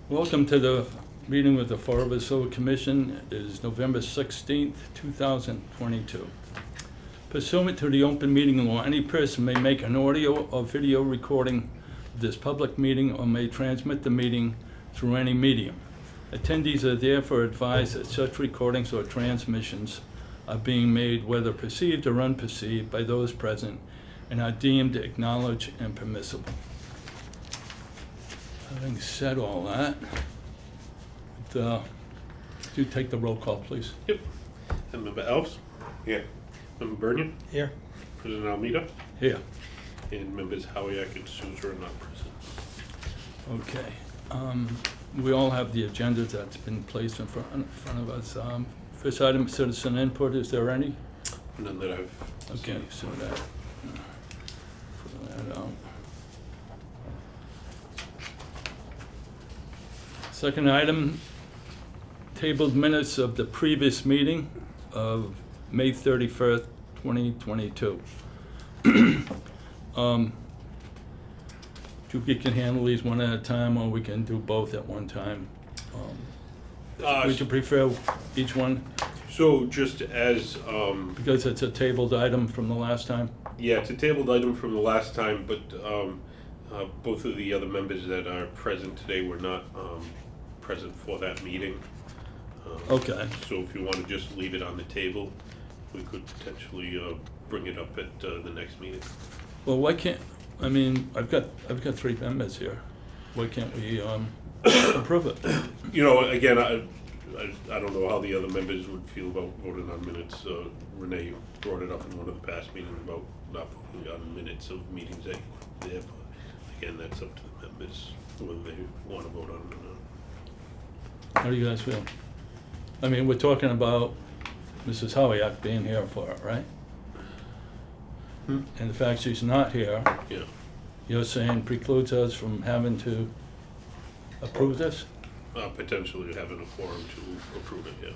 Welcome to the meeting with the Fall River Sewer Commission. It is November 16th, 2022. Pursuant to the open meeting law, any person may make an audio or video recording of this public meeting or may transmit the meeting through any medium. Attendees are therefore advised that such recordings or transmissions are being made, whether perceived or unperceived, by those present and are deemed acknowledged and permissible. Having said all that, do take the roll call, please. Yep. And Member Elves, Here. Member Bernier, Here. President Almeida, Here. and Members Howiak and Souza are not present. Okay. We all have the agenda that's been placed in front of us. First item, citizen input. Is there any? None that I've Okay, seen. so that, put that out. Second item, tabled minutes of the previous meeting of May 31st, 2022. You can handle these one at a time, or we can do both at one time. Would you prefer each one? So just as, Because it's a tabled item from the last time? yeah, it's a tabled item from the last time, but both of the other members that are present today were not present for that meeting. Okay. So if you want to just leave it on the table, we could potentially bring it up at the next meeting. Well, why can't, I mean, I've got three members here. Why can't we approve it? You know, again, I don't know how the other members would feel about voting on minutes. Renee brought it up in one of the past meetings about not voting on minutes of meetings that you were there, but again, that's up to the members whether they want to vote on it or not. How do you guys feel? I mean, we're talking about Mrs. Howiak being here for it, right? Hmm. And the fact she's not here, Yeah. you're saying precludes us from having to approve this? Potentially having a forum to approve it, yeah.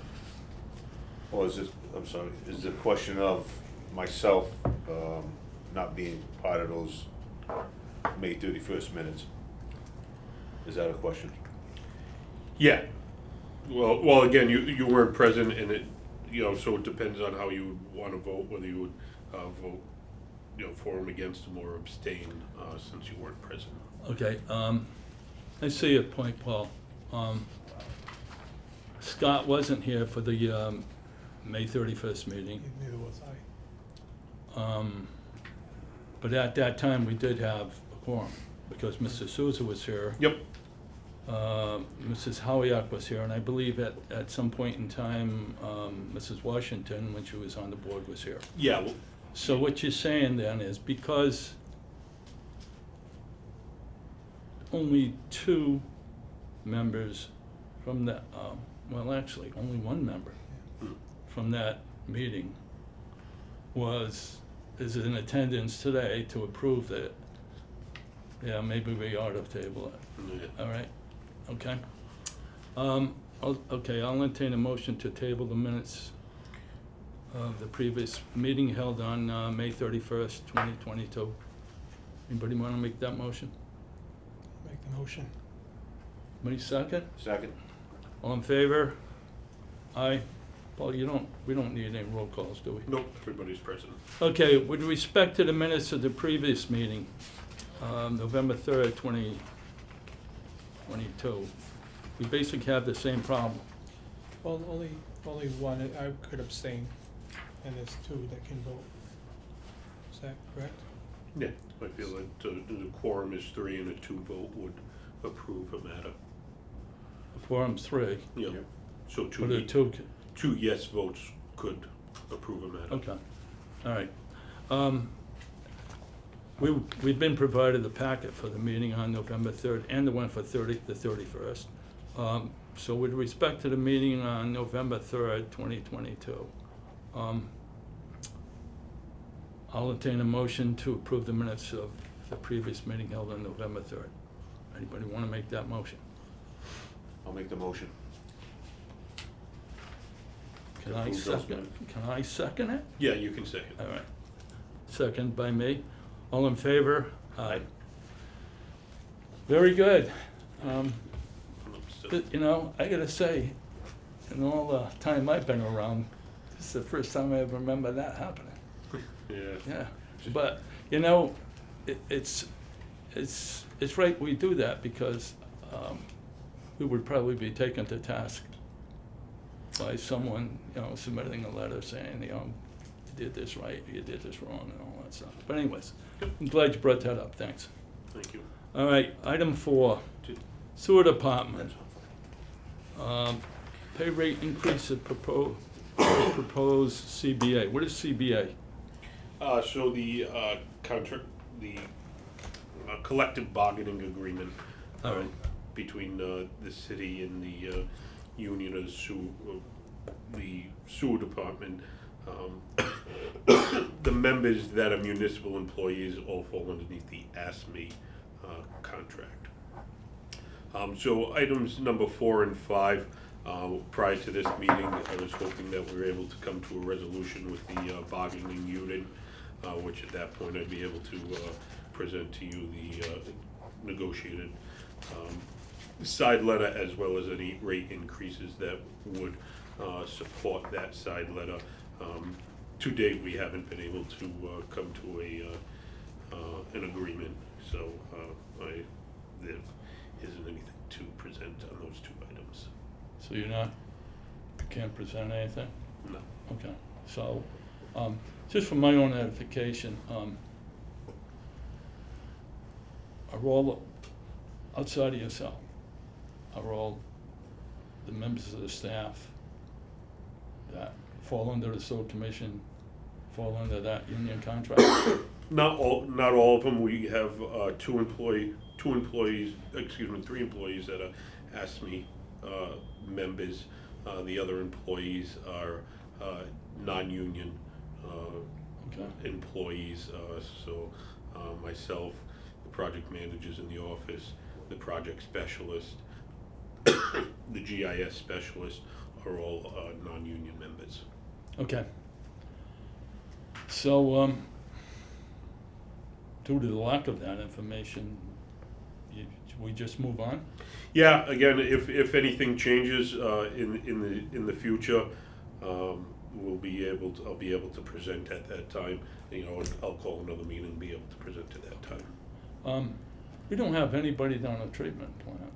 Or is it, I'm sorry, is the question of myself not being part of those May 31st minutes? Is that a question? Yeah. Well, again, you weren't present, and it, so it depends on how you would want to vote, whether you would vote, for him, against him, or abstain, since you weren't present. Okay, I see your point, Paul. Scott wasn't here for the May 31st meeting. Neither was I. But at that time, we did have a quorum, because Mr. Souza was here. Yep. Mrs. Howiak was here, and I believe at some point in time, Mrs. Washington, when she was on the board, was here. Yeah. Well, So what you're saying then is because only two members from that, well, actually, only one member from that meeting is in attendance today to approve that, yeah, maybe we ought to table it. yeah. All right, okay. I'll entertain a motion to table the minutes of the previous meeting held on May 31st, 2022. Anybody want to make that motion? Make the motion. Anybody second? Second? All in favor? Aye. Paul, we don't need any roll calls, do we? Nope, everybody's present. Okay, with respect to the minutes of the previous meeting, November 3rd, 2022, we basically have the same problem. Well, only one, I could abstain, and there's two that can vote. Is that correct? Yeah. I feel that the quorum is 3 and a 2 vote would approve a matter. The quorum's 3, Yeah. Yeah. So but the two, two yes votes could approve a matter. okay, all right. We've been provided the packet for the meeting on November 3rd and the one for the 31st. So with respect to the meeting on November 3rd, 2022, I'll entertain a motion to approve the minutes of the previous meeting held on November 3rd. Anybody want to make that motion? I'll make the motion. Can I Approve those second? minutes. Can I second it? Yeah, you can second. All right. Second by me. All in favor? Aye. Very good. So, But, you know, I gotta say, in all the time I've been around, this is the first time I ever remember that happening. yeah. Yeah, but, you know, it's right we do that because we would probably be taken to task by someone, you know, submitting a letter saying, you know, you did this right, you did this wrong, and all that stuff. But anyways, I'm glad you brought that up, thanks. Thank you. All right, item 4, sewer department. Pay rate increase of proposed CBA. What is CBA? So the contract, the collective bargaining agreement All right. between the city and the union of the sewer department. The members that are municipal employees all fall underneath the ASME contract. So items number 4 and 5, prior to this meeting, I was hoping that we were able to come to a resolution with the bargaining unit, which at that point I'd be able to present to you the negotiated side letter as well as any rate increases that would support that side letter. To date, we haven't been able to come to an agreement, so there isn't anything to present on those 2 items. So you can't present anything? No. Okay, so, just for my own edification, are all, outside of yourself, are all the members of the staff that fall under the sewer commission, fall under that union contract? Not all of them. We have 3 employees that are ASME members. The other employees are non-union Okay. employees. So myself, the project managers in the office, the project specialist, the GIS specialist are all non-union members. Okay. So, due to the lack of that information, we just move on? Yeah, again, if anything changes in the future, I'll be able to present at that time. You know, I'll call another meeting and be able to present at that time. We don't have anybody down at the treatment plant.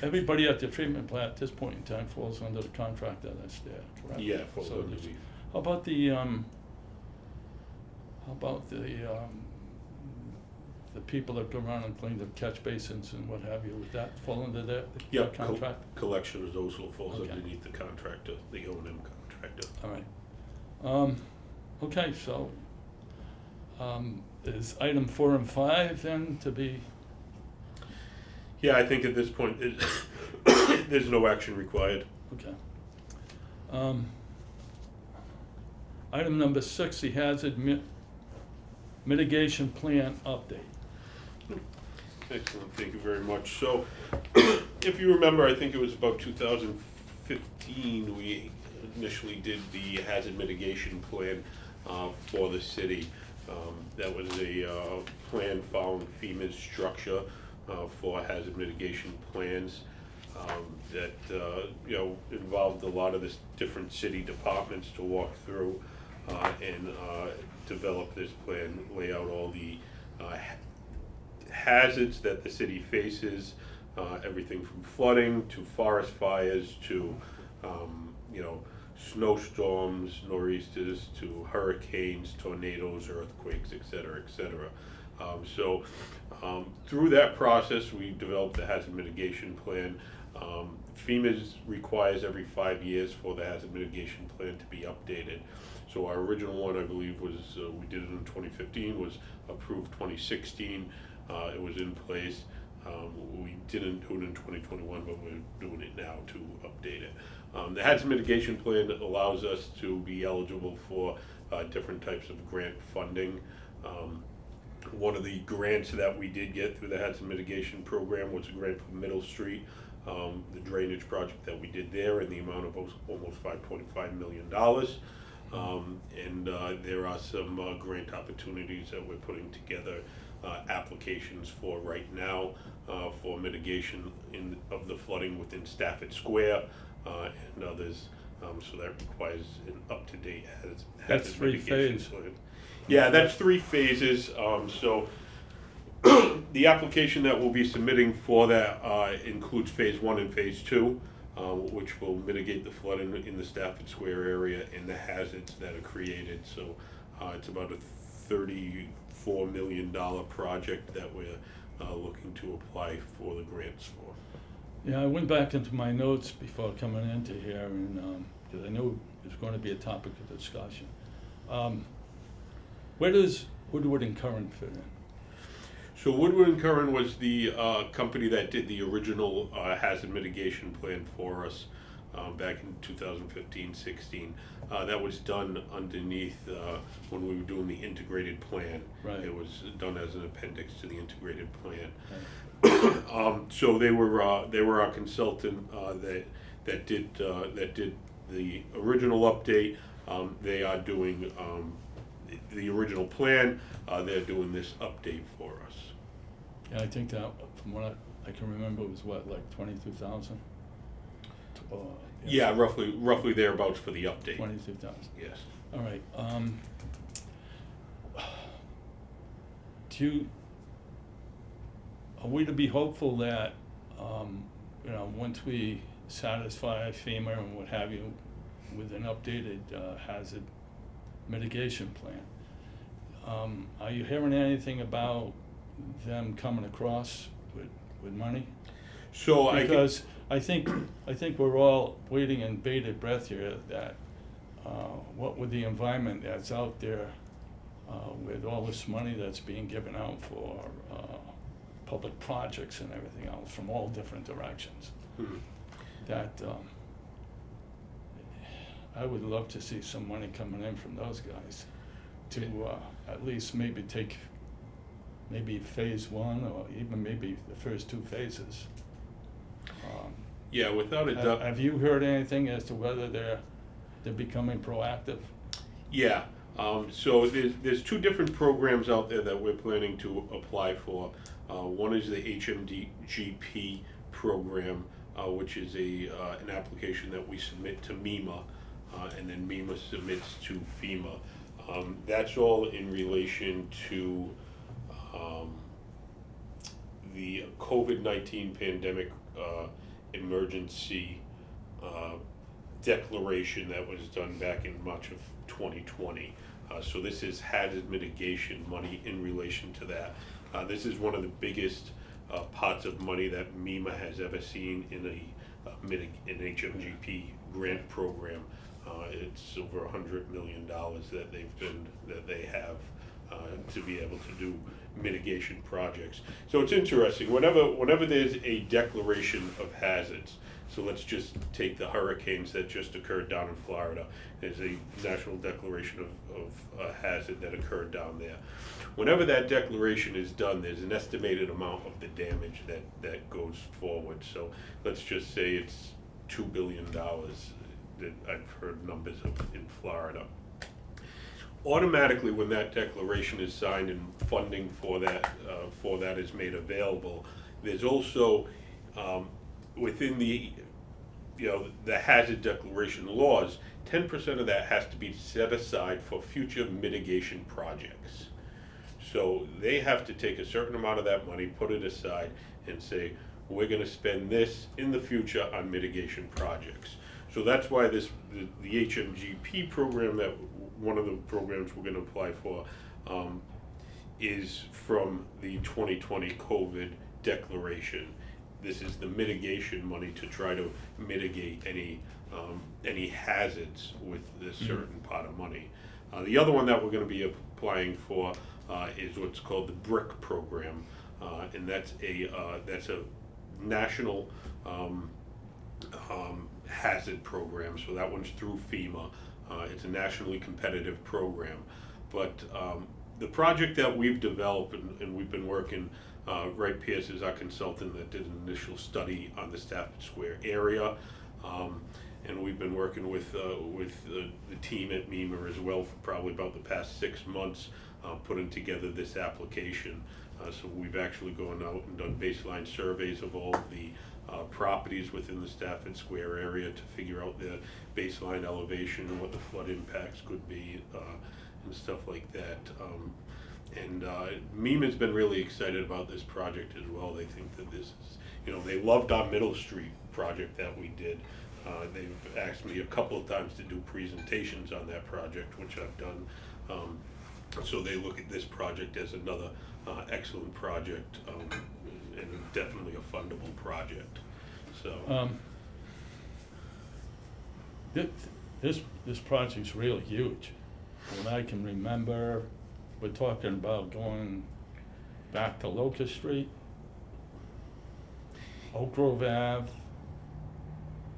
Everybody at the treatment plant at this point in time falls under the contractor that's there, correct? Yeah, for So the there's- How about the people that go around and clean the catch basins and what have you? Would that fall under that contract? Collection of those will falls Okay. underneath the contractor, the O&M contractor. All right. Okay, so, is item 4 and 5 then to be, Yeah, I think at this point, there's no action required. okay. Item number 6, the hazard mitigation plan update. Excellent, thank you very much. So, if you remember, I think it was about 2015, we initially did the hazard mitigation plan for the city. That was a plan following FEMA's structure for hazard mitigation plans that involved a lot of the different city departments to walk through and develop this plan, lay out all the hazards that the city faces, everything from flooding to forest fires to snowstorms, nor'easters to hurricanes, tornadoes, earthquakes, et cetera, et cetera. So through that process, we developed the hazard mitigation plan. FEMA requires every 5 years for the hazard mitigation plan to be updated. So our original one, I believe, was we did it in 2015, was approved 2016. It was in place. We didn't do it in 2021, but we're doing it now to update it. The hazard mitigation plan allows us to be eligible for different types of grant funding. One of the grants that we did get through the hazard mitigation program was a grant from Middle Street, the drainage project that we did there in the amount of almost $5.5 million. And there are some grant opportunities that we're putting together applications for right now for mitigation of the flooding within Stafford Square and others. So that requires an up-to-date That's hazard 3 mitigation phase. plan. Yeah, that's 3 phases. So the application that we'll be submitting for that includes phase 1 and phase 2, which will mitigate the flooding in the Stafford Square area and the hazards that are created. So it's about a $34 million project that we're looking to apply for the grants for. Yeah, I went back into my notes before coming into here, and, because I knew it was going to be a topic of discussion. Where does Woodward and Curran fit in? So Woodward and Curran was the company that did the original hazard mitigation plan for us back in 2015-16. That was done underneath when we were doing the integrated plan. Right. It was done as an appendix to the integrated plan. Right. So they were our consultant that did the original update. They are doing the original plan. They're doing this update for us. Yeah, I think that, from what I can remember, was what, like 22,000? Yeah, roughly thereabouts for the update. 22,000. Yes. All right. Are we to be hopeful that, once we satisfy FEMA and what have you with an updated hazard mitigation plan, are you hearing anything about them coming across with money? So Because I think we're all waiting in bated breath here that what with the environment that's out there, with all this money that's being given out for public projects and everything else from all different directions, that I would love to see some money coming in from those guys to at least maybe take maybe phase 1 or even maybe the first 2 phases. yeah, without a doubt. Have you heard anything as to whether they're becoming proactive? Yeah. So there's 2 different programs out there that we're planning to apply for. One is the HMGP program, which is an application that we submit to MEMA, and then MEMA submits to FEMA. That's all in relation to the COVID-19 pandemic emergency declaration that was done back in March of 2020. So this is hazard mitigation money in relation to that. This is one of the biggest pots of money that MEMA has ever seen in an HMGP grant program. It's over $100 million that they have to be able to do mitigation projects. So it's interesting. Whenever there's a declaration of hazards, so let's just take the hurricanes that just occurred down in Florida. There's a national declaration of a hazard that occurred down there. Whenever that declaration is done, there's an estimated amount of the damage that goes forward. So let's just say it's $2 billion that I've heard numbers of in Florida. Automatically, when that declaration is signed and funding for that is made available, there's also within the hazard declaration laws, 10% of that has to be set aside for future mitigation projects. So they have to take a certain amount of that money, put it aside, and say, we're going to spend this in the future on mitigation projects. So that's why the HMGP program, that one of the programs we're going to apply for, is from the 2020 COVID declaration. This is the mitigation money to try to mitigate any hazards with this certain pot of money. The other one that we're going to be applying for is what's called the BRIC program, and that's a national hazard program. So that one's through FEMA. It's a nationally competitive program, but the project that we've developed and we've been working. Wright Pierce is our consultant that did an initial study on the Stafford Square area, and we've been working with the team at MEMA as well for probably about the past 6 months, putting together this application. So we've actually gone out and done baseline surveys of all the properties within the Stafford Square area to figure out the baseline elevation and what the flood impacts could be, and stuff like that. MEMA has been really excited about this project as well. They think that this is, they loved our Middle Street project that we did. They've asked me a couple of times to do presentations on that project, which I've done. So they look at this project as another excellent project, and definitely a fundable project. So This project's really huge. When I can remember, we're talking about going back to Locust Street, Oak Grove Ave,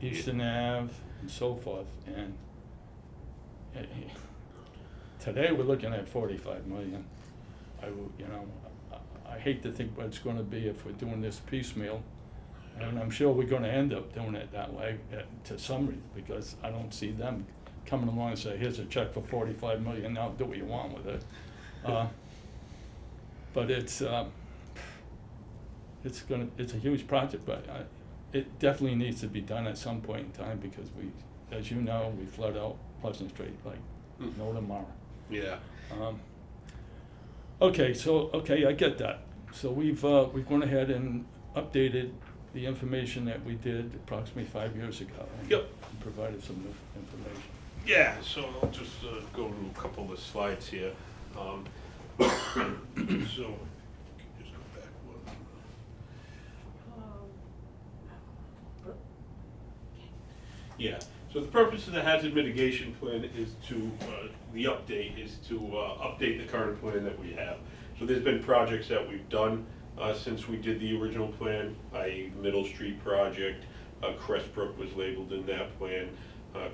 Eastern Ave, and so forth, and today we're looking at 45 million. I hate to think what it's gonna be if we're doing this piecemeal, and I'm sure we're gonna end up doing it that way to some reason, because I don't see them coming along and say, here's a check for 45 million, now do what you want with it. But it's a huge project, but it definitely needs to be done at some point in time, because as you know, we flood out Pleasant Street like no tomorrow. yeah. Okay, I get that. So we've gone ahead and updated the information that we did approximately 5 years ago. Yep. And provided some new information. Yeah, so I'll just go to a couple of slides here. So, just go back one. Yeah, so the purpose of the hazard mitigation plan is to, update the current plan that we have. So there's been projects that we've done since we did the original plan, i.e. Middle Street project, Crestbrook was labeled in that plan,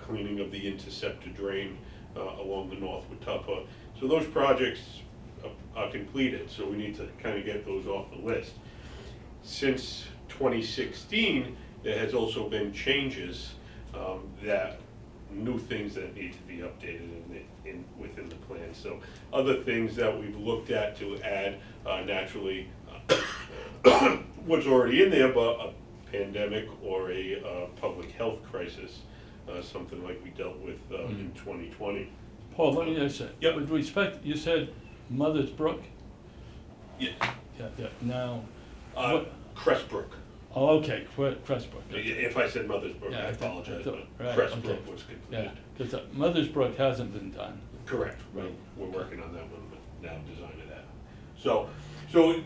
cleaning of the interceptor drain along the North Watuppa. So those projects are completed, so we need to kind of get those off the list. Since 2016, there has also been changes, new things that need to be updated within the plan. So other things that we've looked at to add, naturally, what's already in there, but a pandemic or a public health crisis, something like we dealt with in 2020. Paul, let me just say, Yep. with respect, you said Mother's Brook? Yeah. Yeah, now, Crestbrook. oh, okay, Crestbrook. If I said Mother's Brook, Yeah, I I thought- apologize, right, but Crestbrook okay. was completed. Yeah, because Mother's Brook hasn't been done. Correct, Right. we're working on that one, but now design of that. So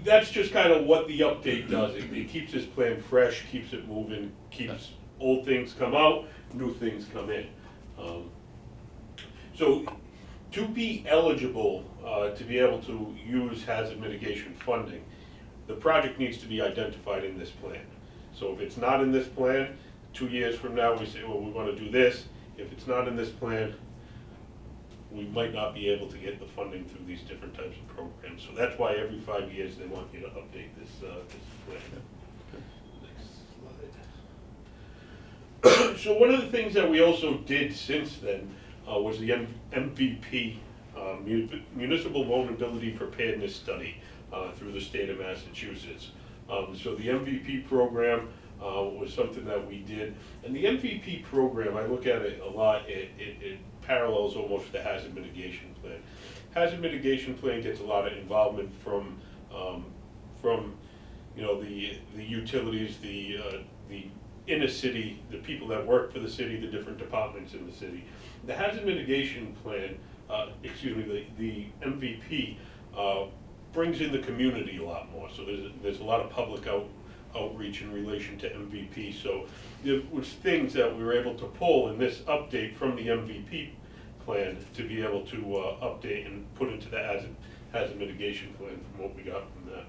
that's just kind of what the update does, it keeps this plan fresh, keeps it moving, keeps old things come out, new things come in. So to be eligible, to be able to use hazard mitigation funding, the project needs to be identified in this plan. So if it's not in this plan, 2 years from now, we say, well, we want to do this. If it's not in this plan, we might not be able to get the funding through these different types of programs. So that's why every 5 years, they want you to update this plan. Next slide. So one of the things that we also did since then was the MVP, Municipal Vulnerability Preparedness Study through the state of Massachusetts. So the MVP program was something that we did. And the MVP program, I look at it a lot, it parallels almost the hazard mitigation plan. Hazard mitigation plan gets a lot of involvement from the utilities, the inner city, the people that work for the city, the different departments in the city. The hazard mitigation plan, the MVP, brings in the community a lot more. So there's a lot of public outreach in relation to MVP. So there was things that we were able to pull in this update from the MVP plan to be able to update and put into the hazard mitigation plan from what we got from that.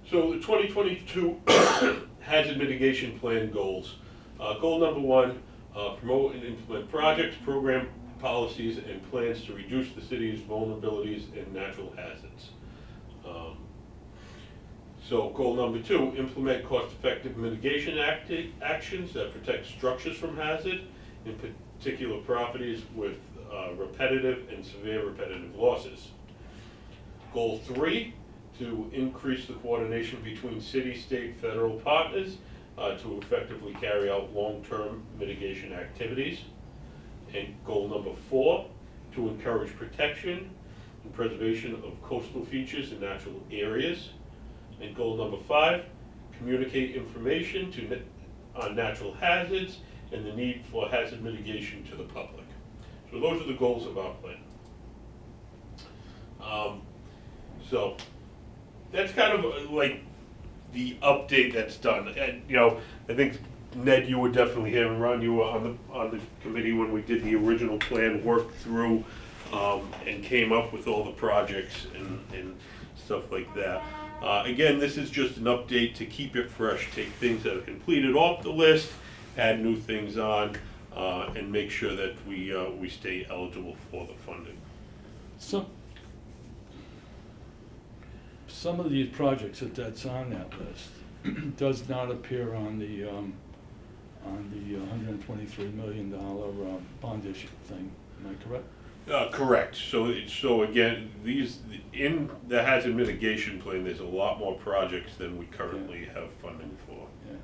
So the 2022 hazard mitigation plan goals. Goal number 1, promote and implement projects, program policies, and plans to reduce the city's vulnerabilities and natural hazards. So goal number 2, implement cost-effective mitigation actions that protect structures from hazard, in particular properties with repetitive and severe repetitive losses. Goal 3, to increase the coordination between city, state, federal partners to effectively carry out long-term mitigation activities. And goal number 4, to encourage protection and preservation of coastal features and natural areas. And goal number 5, communicate information on natural hazards and the need for hazard mitigation to the public. So those are the goals of our plan. So that's kind of like the update that's done. And, you know, I think Ned, you were definitely here, and Ron, you were on the committee when we did the original plan, worked through, and came up with all the projects and stuff like that. Again, this is just an update to keep it fresh, take things that are completed off the list, add new things on, and make sure that we stay eligible for the funding. Some of these projects that's on that list does not appear on the $123 million bond issue thing. Am I correct? Correct. So again, these in the hazard mitigation plan, there's a lot more projects than we currently have funding for. Yeah.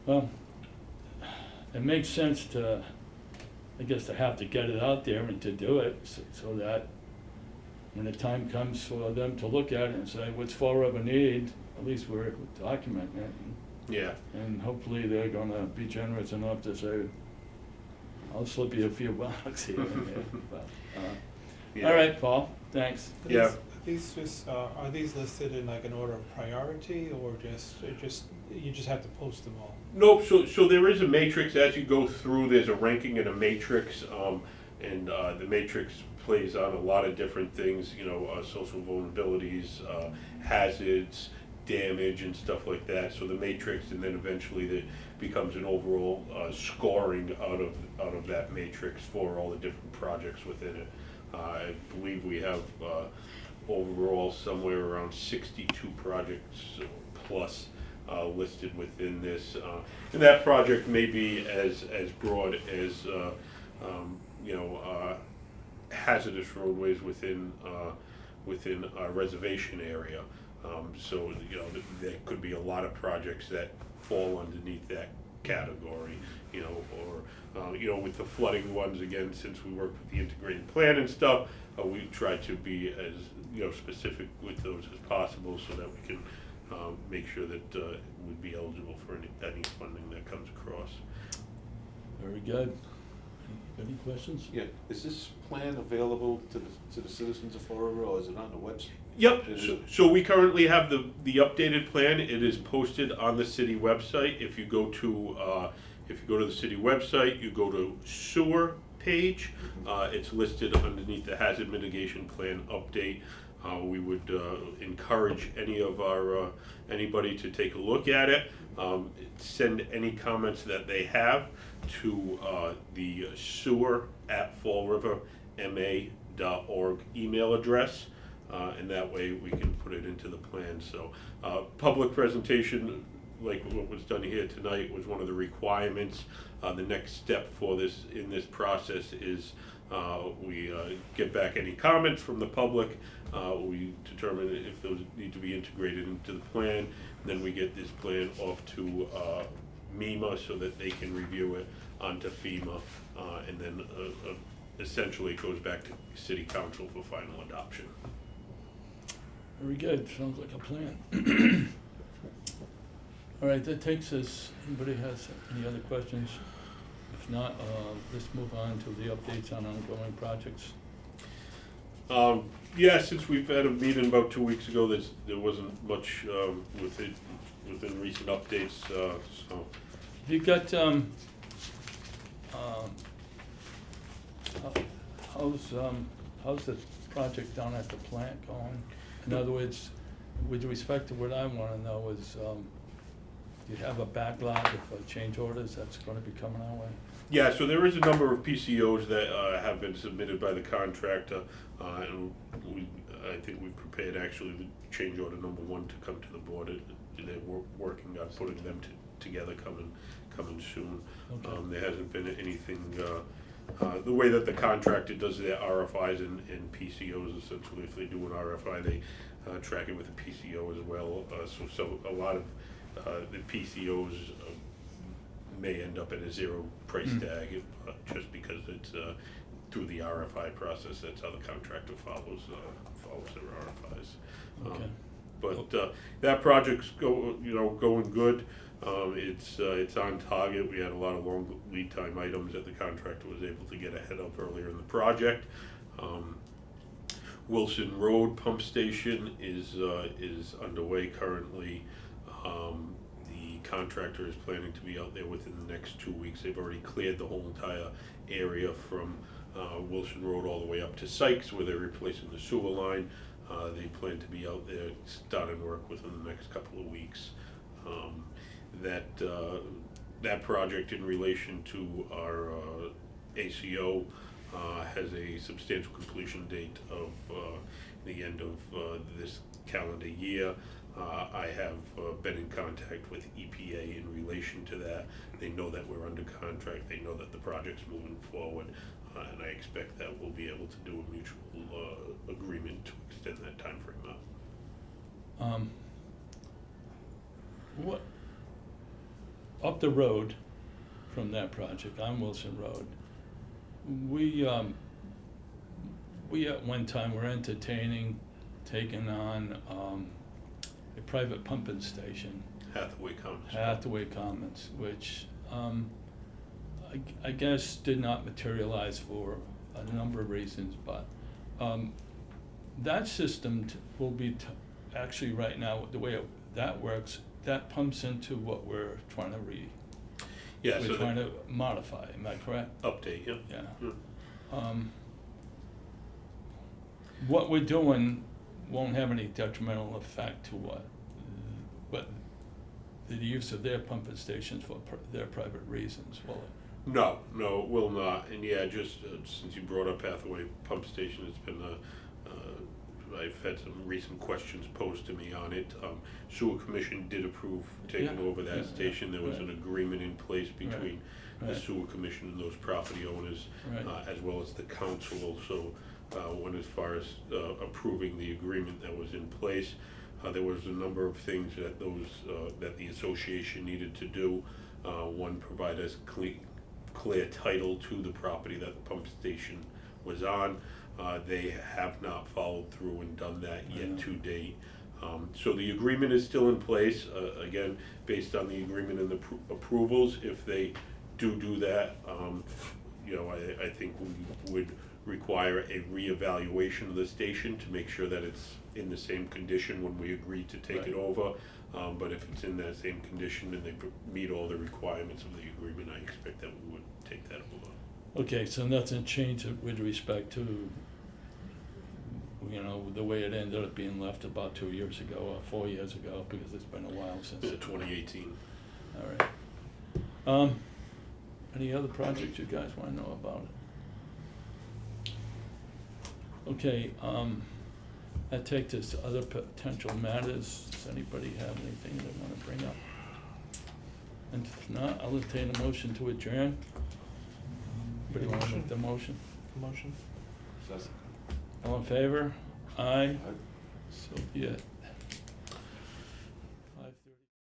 Well, it makes sense to, I guess, to have to get it out there and to do it so that when the time comes for them to look at it and say, what's Fall River need, at least we're documenting it. Yeah. And hopefully they're gonna be generous enough to say, I'll slip you a few bucks here and there. But, Yeah. all right, Paul, thanks. Yeah. These just, are these listed in like an order of priority, or you just have to post them all? Nope, so there is a matrix as you go through, there's a ranking and a matrix, and the matrix plays on a lot of different things, you know, social vulnerabilities, hazards, damage and stuff like that. So the matrix, and then eventually it becomes an overall scoring out of that matrix for all the different projects within it. I believe we have overall somewhere around 62 projects plus listed within this, and that project may be as broad as you know, hazardous roadways within a reservation area. So you know, there could be a lot of projects that fall underneath that category, you know, or you know, with the flooding ones, again, since we work with the integrated plan and stuff, we try to be as, you know, specific with those as possible so that we can make sure that we'd be eligible for any funding that comes across. Very good. Any questions? Yeah, is this plan available to the citizens of Fall River, or is it on the website? Yep, It is. so we currently have the updated plan. It is posted on the city website. If you go to the city website, you go to sewer page, it's listed underneath the hazard mitigation plan update. We would encourage anybody to take a look at it, send any comments that they have to the sewer@fallriverma.org email address, and that way we can put it into the plan. So public presentation, like what was done here tonight, was one of the requirements. The next step for this in this process is we get back any comments from the public. We determine if those need to be integrated into the plan. Then we get this plan off to MEMA so that they can review it onto FEMA, and then essentially it goes back to City Council for final adoption. Very good, sounds like a plan. All right, that takes us, anybody has any other questions? If not, let's move on to the updates on ongoing projects. Yeah, since we've had a meeting about 2 weeks ago, there wasn't much within recent updates, so. Have you got, how's the project down at the plant going? In other words, with respect to what I wanna know is, do you have a backlog of change orders that's gonna be coming our way? Yeah, so there is a number of PCOs that have been submitted by the contractor, and I think we've prepared actually the change order number 1 to come to the board. They're working on putting them together, coming soon. Okay. There hasn't been anything the way that the contractor does their RFIs and PCOs, essentially, if they do an RFI, they track it with a PCO as well. So a lot of the PCOs may end up at a zero price tag, just because it's through the RFI process. That's how the contractor follows their RFIs. Okay. But that project's going good. It's on target. We had a lot of long lead time items that the contractor was able to get ahead of earlier in the project. Wilson Road Pump Station is underway currently. The contractor is planning to be out there within the next 2 weeks. They've already cleared the whole entire area from Wilson Road all the way up to Sykes, where they're replacing the sewer line. They plan to be out there starting work within the next couple of weeks. That project, in relation to our ACO, has a substantial completion date of the end of this calendar year. I have been in contact with EPA in relation to that. They know that we're under contract. They know that the project's moving forward, and I expect that we'll be able to do a mutual agreement to extend that time frame out. What, up the road from that project on Wilson Road, we at one time were entertaining taking on a private pumping station, Hathaway Commons, which I guess did not materialize for a number of reasons, but that system will be actually right now, the way that works, that pumps into what we're trying to we're trying to modify, am I correct? Update, yeah. Yeah. What we're doing won't have any detrimental effect to what the use of their pumping stations for their private reasons, will it? No, it will not. And yeah, just since you brought up Hathaway Pump Station, it's been I've had some recent questions posed to me on it. Sewer Commission did approve taking over that station. There was an agreement in place between the Sewer Commission and those property owners, as well as the council. So when as far as approving the agreement that was in place, there was a number of things that that the association needed to do. One, provide us clear title to the property that the pump station was on. They have not followed through and done that yet to date. So the agreement is still in place, again, based on the agreement and the approvals. If they do that, I think we would require a reevaluation of the station to make sure that it's in the same condition when we agree to take it over. But if it's in that same condition and they meet all the requirements of the agreement, I expect that we would take that over. Okay, so nothing changed with respect to, the way it ended up being left about 2 years ago or 4 years ago, because it's been a while since. 2018. All right. Any other projects you guys want to know about it? Okay, that takes us to other potential matters. Does anybody have anything they want to bring up? And if not, I'll entertain a motion to adjourn. Anybody want to make the motion? Motion? All in favor? Aye. So be it.